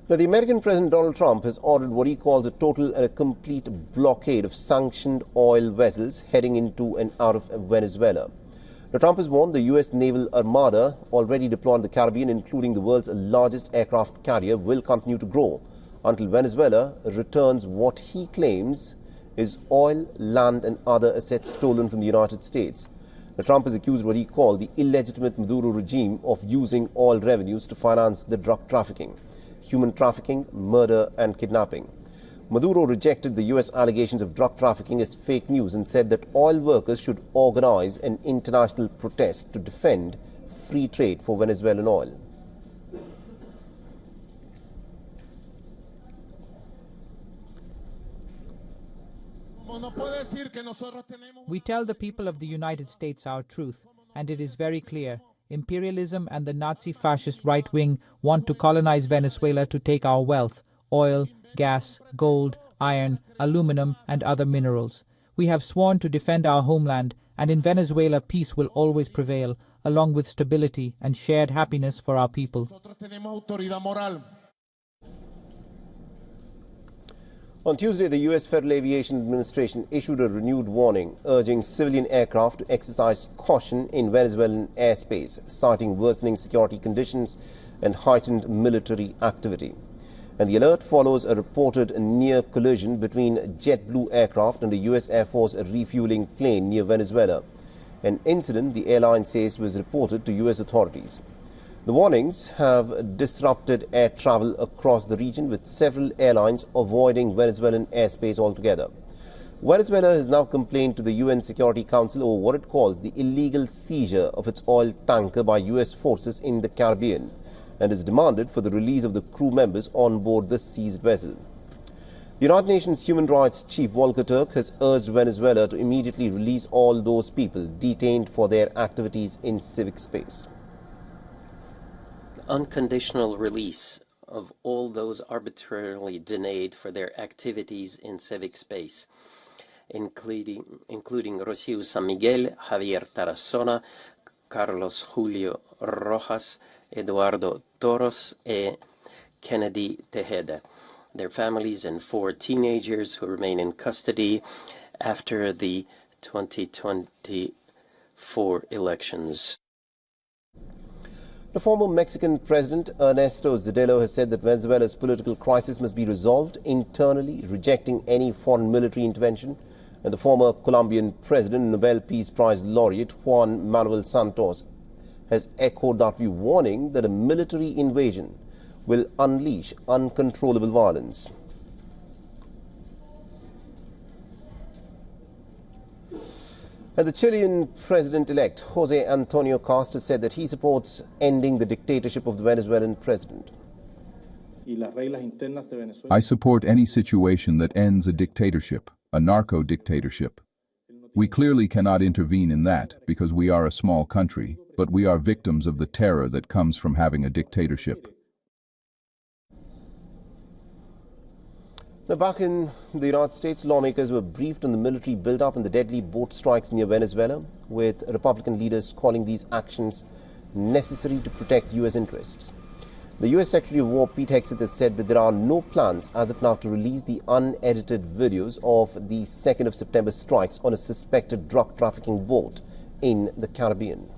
Now, the American President Donald Trump has ordered what he calls a total and a complete blockade of sanctioned oil vessels heading into and out of Venezuela. Now, Trump has warned the U.S. naval armada, already deployed in the Caribbean, including the world's largest aircraft carrier, will continue to grow until Venezuela returns what he claims is oil, land and other assets stolen from the United States. Now, Trump has accused what he called the illegitimate Maduro regime of using oil revenues to finance the drug trafficking, human trafficking, murder and kidnapping. Maduro rejected the U.S. allegations of drug trafficking as fake news and said that oil workers should organize an international protest to defend free trade for Venezuelan oil. We tell the people of the United States our truth, and it is very clear. Imperialism and the Nazi-fascist right wing want to colonize Venezuela to take our wealth, oil, gas, gold, iron, aluminum and other minerals. We have sworn to defend our homeland, and in Venezuela peace will always prevail, along with stability and shared happiness for our people. On Tuesday, the U.S. Federal Aviation Administration issued a renewed warning urging civilian aircraft to exercise caution in Venezuelan airspace, citing worsening security conditions and heightened military activity. And the alert follows a reported near collision between JetBlue aircraft and a U.S. Air Force refueling plane near Venezuela. An incident the airline says was reported to U.S. authorities. The warnings have disrupted air travel across the region, with several airlines avoiding Venezuelan airspace altogether. Venezuela has now complained to the UN Security Council over what it calls the illegal seizure of its oil tanker by U.S. forces in the Caribbean, and has demanded for the release of the crew members on board the seized vessel. The United Nations Human Rights Chief Volker Turk has urged Venezuela to immediately release all those people detained for their activities in civic space. Unconditional release of all those arbitrarily detained for their activities in civic space, including Rocío San Miguel, Javier Tarazona, Carlos Julio Rojas, Eduardo Toros, and Kennedy Tejeda, their families and 4 teenagers who remain in custody after the 2024 elections. The former Mexican President Ernesto Zedillo has said that Venezuela's political crisis must be resolved internally, rejecting any foreign military intervention. And the former Colombian President, Nobel Peace Prize laureate Juan Manuel Santos, has echoed that view, warning that a military invasion will unleash uncontrollable violence. And the Chilean president-elect, José Antonio Cast, has said that he supports ending the dictatorship of the Venezuelan president. I support any situation that ends a dictatorship, a narco-dictatorship. We clearly cannot intervene in that because we are a small country, but we are victims of the terror that comes from having a dictatorship. Now, back in the United States, lawmakers were briefed on the military build-up and the deadly boat strikes near Venezuela, with Republican leaders calling these actions necessary to protect U.S. interests. The U.S. Secretary of War Pete Hegseth has said that there are no plans as of now to release the unedited videos of the 2nd of September strikes on a suspected drug trafficking boat in the Caribbean.